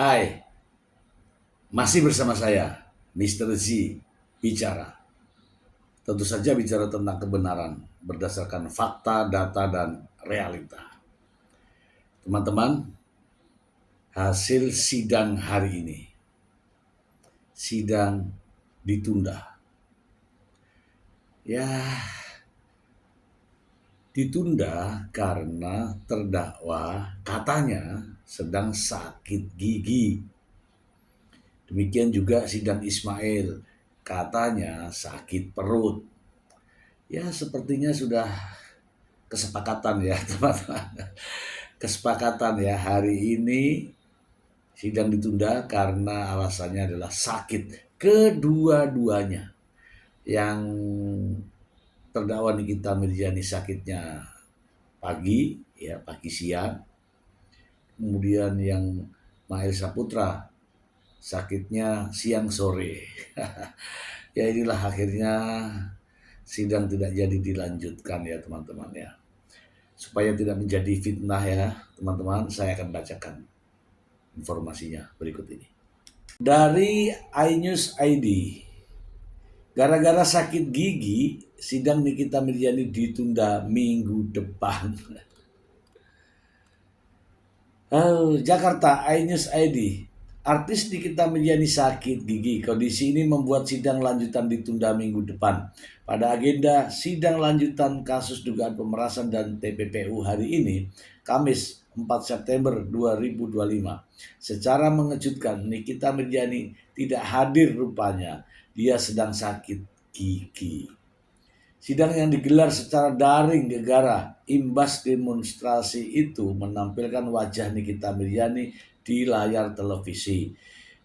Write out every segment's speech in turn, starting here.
Hai, masih bersama saya, Mr. Z, bicara. Tentu saja bicara tentang kebenaran, berdasarkan fakta, data, dan realita. Teman-teman, hasil sidang hari ini, sidang ditunda. Ya, ditunda karena terdakwa katanya sedang sakit gigi. Demikian juga sidang Ismail, katanya sakit perut. Ya, sepertinya sudah kesepakatan ya teman-teman. Kesepakatan ya, hari ini sidang ditunda karena alasannya adalah sakit kedua-duanya. Yang terdakwa Nikita Mirzani sakitnya pagi siang. Kemudian yang Mail Saputra sakitnya siang sore. Ya inilah akhirnya sidang tidak jadi dilanjutkan ya teman-teman ya. Supaya tidak menjadi fitnah ya teman-teman, saya akan bacakan informasinya berikut ini. Dari iNews ID, gara-gara sakit gigi, sidang Nikita Mirzani ditunda minggu depan. Jakarta, iNews ID. Artis Nikita Mirzani sakit gigi. Kondisi ini membuat sidang lanjutan ditunda minggu depan. Pada agenda sidang lanjutan kasus dugaan pemerasan dan TPPU hari ini, Kamis 4 September 2025. Secara mengejutkan, Nikita Mirzani tidak hadir rupanya. Dia sedang sakit gigi. Sidang yang digelar secara daring gegara imbas demonstrasi itu menampilkan wajah Nikita Mirzani di layar televisi.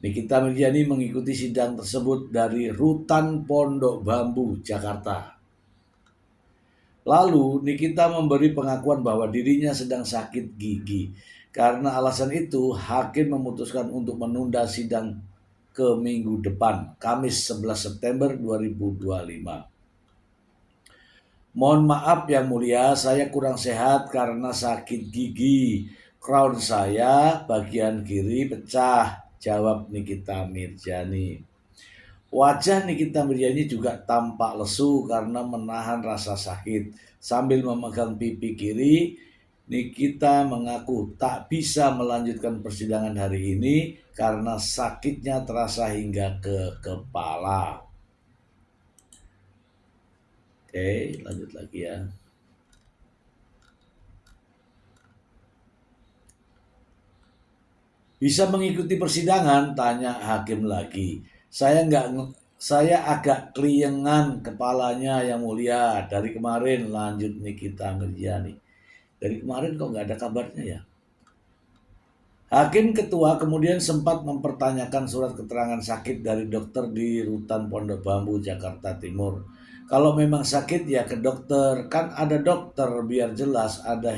Nikita Mirzani mengikuti sidang tersebut dari Rutan Pondok Bambu, Jakarta. Lalu Nikita memberi pengakuan bahwa dirinya sedang sakit gigi. Karena alasan itu, hakim memutuskan untuk menunda sidang ke minggu depan, Kamis 11 September 2025. Mohon maaf yang mulia, saya kurang sehat karena sakit gigi. Crown saya bagian kiri pecah, jawab Nikita Mirzani. Wajah Nikita Mirzani juga tampak lesu karena menahan rasa sakit. Sambil memegang pipi kiri, Nikita mengaku tak bisa melanjutkan persidangan hari ini karena sakitnya terasa hingga ke kepala. Oke, lanjut lagi ya. Bisa mengikuti persidangan? Tanya hakim lagi. Saya agak keliengan kepalanya yang mulia dari kemarin, lanjut Nikita Mirzani. Dari kemarin kok nggak ada kabarnya ya? Hakim ketua kemudian sempat mempertanyakan surat keterangan sakit dari dokter di Rutan Pondok Bambu, Jakarta Timur. Kalau memang sakit ya ke dokter, kan ada dokter biar jelas, ada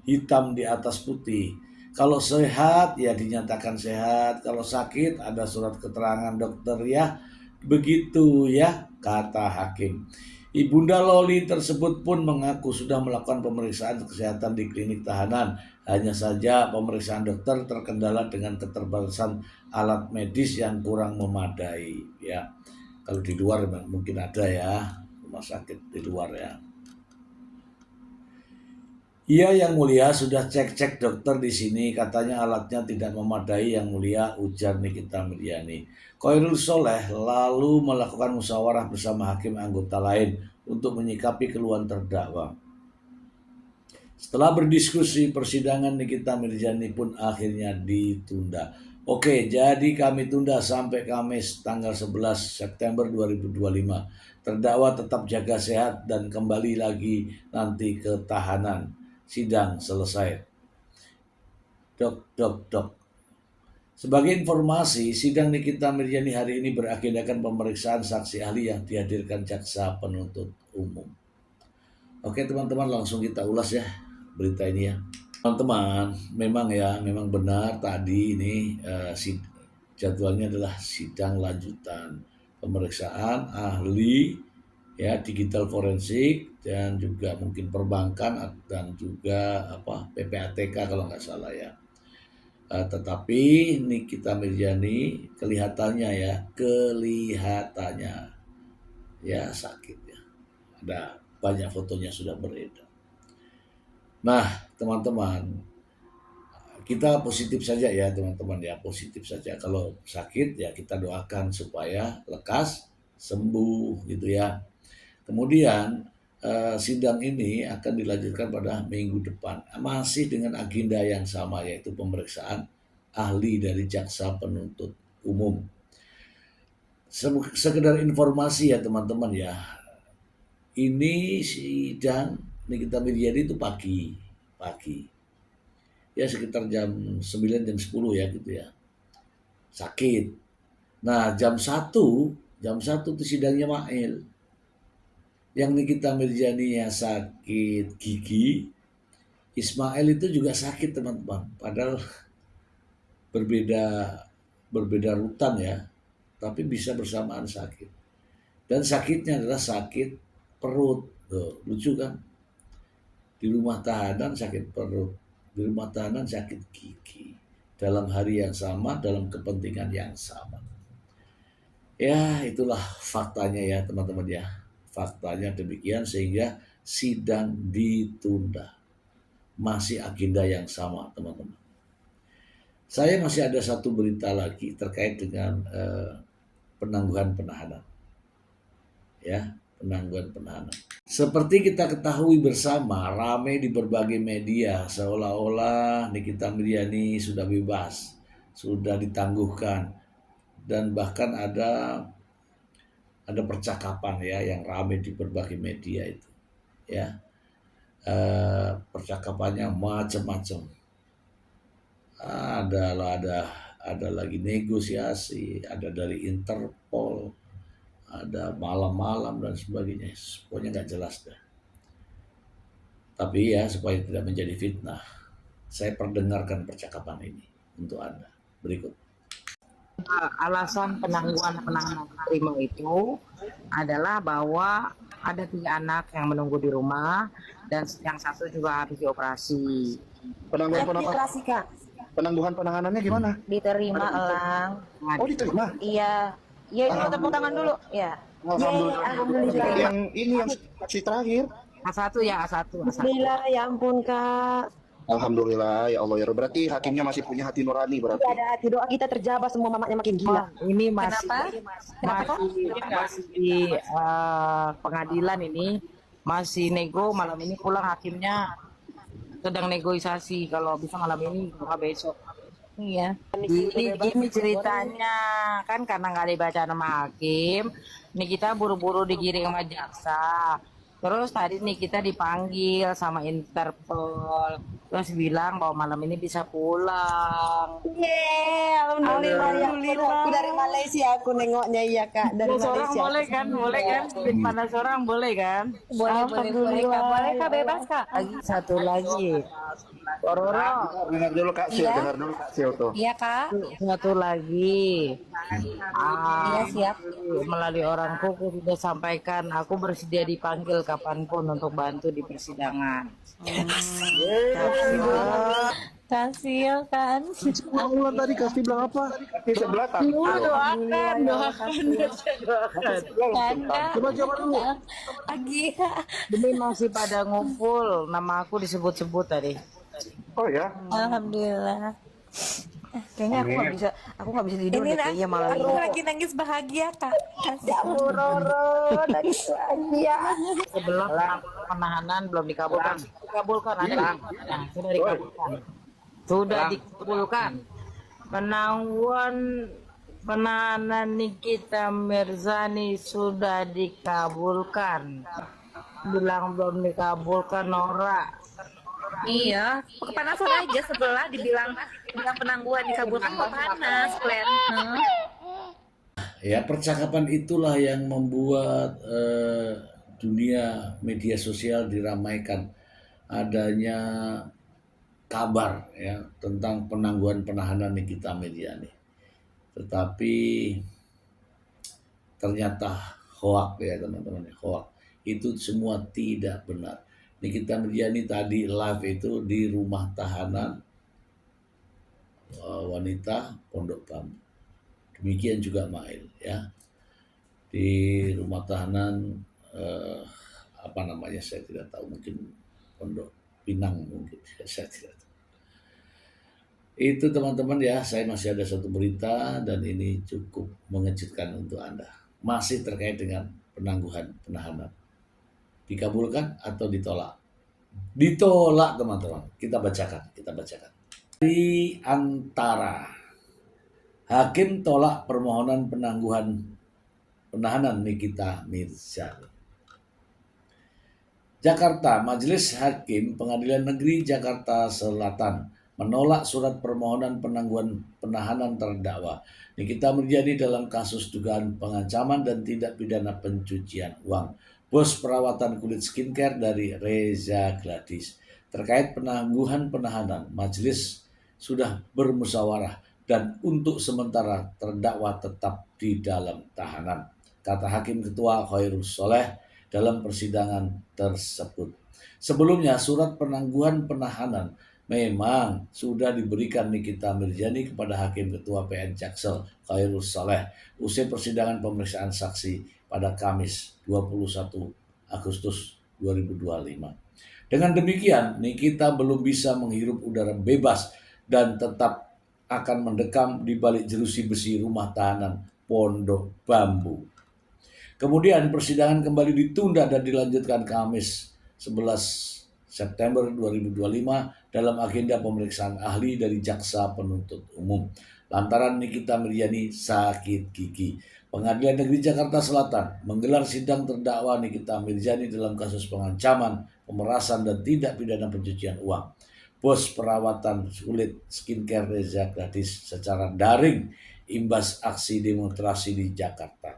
hitam di atas putih. Kalau sehat ya dinyatakan sehat, kalau sakit ada surat keterangan dokter ya. Begitu ya, kata hakim. Ibunda Loli tersebut pun mengaku sudah melakukan pemeriksaan kesehatan di klinik tahanan. Hanya saja pemeriksaan dokter terkendala dengan keterbatasan alat medis yang kurang memadai. Ya, kalau di luar mungkin ada ya, rumah sakit di luar ya. Iya yang mulia, sudah cek-cek dokter di sini, katanya alatnya tidak memadai yang mulia, ujar Nikita Mirzani. Khairul Soleh lalu melakukan musyawarah bersama hakim anggota lain untuk menyikapi keluhan terdakwa. Setelah berdiskusi, persidangan Nikita Mirzani pun akhirnya ditunda. Oke, jadi kami tunda sampai Kamis tanggal 11 September 2025. Terdakwa tetap jaga sehat dan kembali lagi nanti ke tahanan. Sidang selesai. Dok. Sebagai informasi, sidang Nikita Mirzani hari ini beragendakan pemeriksaan saksi ahli yang dihadirkan jaksa penuntut umum. Oke teman-teman, langsung kita ulas ya berita ini ya. Teman-teman, memang benar tadi ini jadwalnya adalah sidang lanjutan pemeriksaan ahli ya digital forensik dan juga mungkin perbankan dan juga PPATK kalau nggak salah ya. Tetapi Nikita Mirzani kelihatannya ya sakit ya. Ada banyak fotonya sudah beredar. Nah, teman-teman, kita positif saja ya teman-teman ya, positif saja. Kalau sakit ya kita doakan supaya lekas sembuh gitu ya. Kemudian sidang ini akan dilanjutkan pada minggu depan, masih dengan agenda yang sama, yaitu pemeriksaan ahli dari jaksa penuntut umum. Sekedar informasi ya teman-teman ya, ini sidang Nikita Mirzani itu pagi ya, sekitar jam 9 jam 10 ya gitu ya, sakit. Nah jam 1 itu sidangnya Mail. Yang Nikita Mirzani ya sakit gigi, Ismail itu juga sakit teman-teman, padahal berbeda berbeda rutan ya, tapi bisa bersamaan sakit. Dan sakitnya adalah sakit perut. Tuh, lucu kan? Di rumah tahanan sakit perut, di rumah tahanan sakit gigi. Dalam hari yang sama, dalam kepentingan yang sama. Ya, itulah faktanya ya teman-teman ya. Faktanya demikian sehingga sidang ditunda. Masih agenda yang sama teman-teman. Saya masih ada satu berita lagi terkait dengan penangguhan penahanan. Ya, penangguhan penahanan. Seperti kita ketahui bersama, ramai di berbagai media seolah-olah Nikita Mirzani sudah bebas, sudah ditangguhkan, dan bahkan ada percakapan ya yang ramai di berbagai media itu ya. Percakapannya macam-macam. Ada lagi negosiasi, ada dari Interpol, ada malam-malam dan sebagainya. Pokoknya nggak jelas dah. Tapi ya supaya tidak menjadi fitnah, saya perdengarkan percakapan ini untuk Anda. Berikut. Alasan penangguhan penahanan terima itu adalah bahwa ada 3 anak yang menunggu di rumah dan yang satu juga habis dioperasi. Penangguhan Dioperasi, Kak. penangguhan penahanannya gimana? Diterima, Elang. Oh, diterima. Iya. Iya, dulu tepuk tangan dulu. Ya. Alhamdulillah. Alhamdulillah. Yang ini yang saksi terakhir. A1 ya, A1. Alhamdulillah, ya ampun, Kak. Alhamdulillah ya Allah ya. Berarti hakimnya masih punya hati nurani berarti. Tidak ada hati, doa kita terjabah, semua mamanya makin gila. Ini masih Kenapa? masih di pengadilan ini, masih nego. Malam ini pulang hakimnya sedang negosiasi, kalau bisa malam ini kalau besok. Iya. Gini ceritanya, kan karena nggak dibaca nama hakim, nih kita buru-buru digiring sama jaksa. Terus tadi nih kita dipanggil sama Interpol, terus bilang bahwa malam ini bisa pulang. Yeay, alhamdulillah, ya ampun. Aku dari Malaysia, aku nengoknya, iya, Kak. Dari Panas orang Malaysia. boleh kan? Boleh kan? Panas orang boleh kan? Boleh, Kak. Boleh, Kak, bebas, Kak. Lagi satu lagi, Kororo. Dengar dulu Kak Sil, Iya. dengar dulu Kak Sil tuh. Iya, Kak. Satu lagi, Iya, siap. melalui orangku aku sudah sampaikan aku bersedia dipanggil kapanpun untuk bantu di persidangan. Kasih kan. Allah tadi kasih bilang apa? Di sebelah tak. Doakan. Kan, Kak. Coba coba dulu. Pagi. Demi masih pada ngumpul, nama aku disebut-sebut tadi. Oh ya. Alhamdulillah. Kayaknya aku nggak bisa tidur Ini deh kayaknya malam aku ini. lagi nangis bahagia, Kak. Ya ampun, Roro, nangis bahagia. Sebelum penahanan belum dikabulkan. Dikabulkan ada Bang. Nah, sudah dikabulkan. Sudah dikabulkan. Penangguhan penahanan Nikita Mirzani sudah dikabulkan. Bilang belum dikabulkan Nora. Iya, kepanasan aja setelah dibilang penangguhan dikabulkan kok panas, Glenn. Ya, percakapan itulah yang membuat dunia media sosial diramaikan, adanya kabar ya tentang penangguhan penahanan Nikita Mirzani. Tetapi ternyata hoak ya teman-teman, hoak. Itu semua tidak benar. Nikita Mirzani tadi live itu di rumah tahanan wanita Pondok Bambu. Demikian juga Mail ya, di rumah tahanan apa namanya saya tidak tahu, mungkin Pondok Pinang mungkin saya tidak tahu. Itu teman-teman ya, saya masih ada satu berita dan ini cukup mengejutkan untuk Anda. Masih terkait dengan penangguhan penahanan. Dikabulkan atau ditolak? Ditolak teman-teman. Kita bacakan. Di antara hakim tolak permohonan penangguhan penahanan Nikita Mirzani. Jakarta, Majelis Hakim Pengadilan Negeri Jakarta Selatan menolak surat permohonan penangguhan penahanan terdakwa Nikita Mirzani dalam kasus dugaan pengancaman dan tindak pidana pencucian uang bos perawatan kulit skincare dari Reza Gladys. Terkait penangguhan penahanan, majelis sudah bermusyawarah dan untuk sementara terdakwa tetap di dalam tahanan, kata Hakim Ketua Khairus Soleh dalam persidangan tersebut. Sebelumnya surat penangguhan penahanan memang sudah diberikan Nikita Mirzani kepada Hakim Ketua PN Jaksel Khairus Soleh usai persidangan pemeriksaan saksi pada Kamis 21 Agustus 2025. Dengan demikian, Nikita belum bisa menghirup udara bebas dan tetap akan mendekam di balik jeruji besi rumah tahanan Pondok Bambu. Kemudian persidangan kembali ditunda dan dilanjutkan Kamis 11 September 2025 dalam agenda pemeriksaan ahli dari Jaksa Penuntut Umum. Lantaran Nikita Mirzani sakit gigi, Pengadilan Negeri Jakarta Selatan menggelar sidang terdakwa Nikita Mirzani dalam kasus pengancaman, pemerasan, dan tindak pidana pencucian uang bos perawatan kulit skincare Reza Gladys secara daring imbas aksi demonstrasi di Jakarta.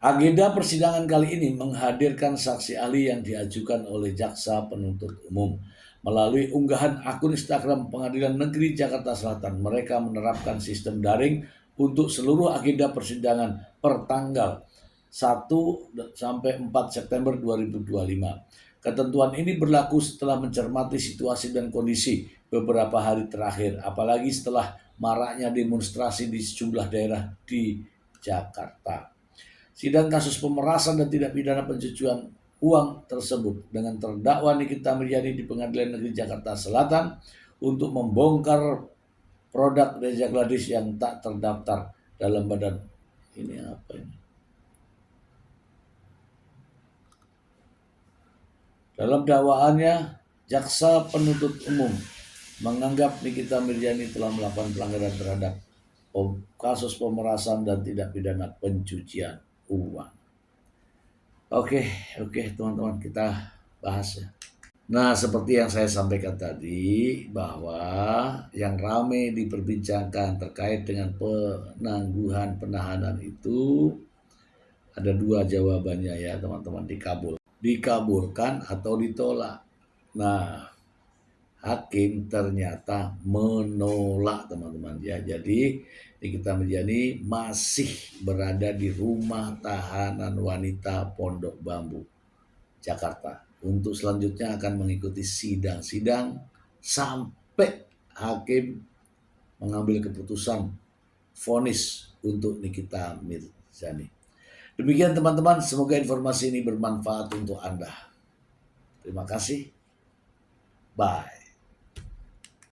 Agenda persidangan kali ini menghadirkan saksi ahli yang diajukan oleh Jaksa Penuntut Umum. Melalui unggahan akun Instagram Pengadilan Negeri Jakarta Selatan, mereka menerapkan sistem daring untuk seluruh agenda persidangan per tanggal 1 sampai 4 September 2025. Ketentuan ini berlaku setelah mencermati situasi dan kondisi beberapa hari terakhir, apalagi setelah maraknya demonstrasi di sejumlah daerah di Jakarta. Sidang kasus pemerasan dan tindak pidana pencucian uang tersebut dengan terdakwa Nikita Mirzani di Pengadilan Negeri Jakarta Selatan untuk membongkar produk Reza Gladys yang tak terdaftar dalam badan. Ini apa ini? Dalam dakwaannya, Jaksa Penuntut Umum menganggap Nikita Mirzani telah melakukan pelanggaran terhadap kasus pemerasan dan tindak pidana pencucian uang. Oke, teman-teman, kita bahas ya. Nah, seperti yang saya sampaikan tadi, bahwa yang ramai diperbincangkan terkait dengan penangguhan penahanan itu ada dua jawabannya ya teman-teman, dikabulkan atau ditolak. Nah, hakim ternyata menolak teman-teman ya. Jadi Nikita Mirzani masih berada di rumah tahanan wanita Pondok Bambu, Jakarta. Untuk selanjutnya akan mengikuti sidang-sidang sampai hakim mengambil keputusan vonis untuk Nikita Mirzani. Demikian teman-teman, semoga informasi ini bermanfaat untuk Anda. Terima kasih. Bye.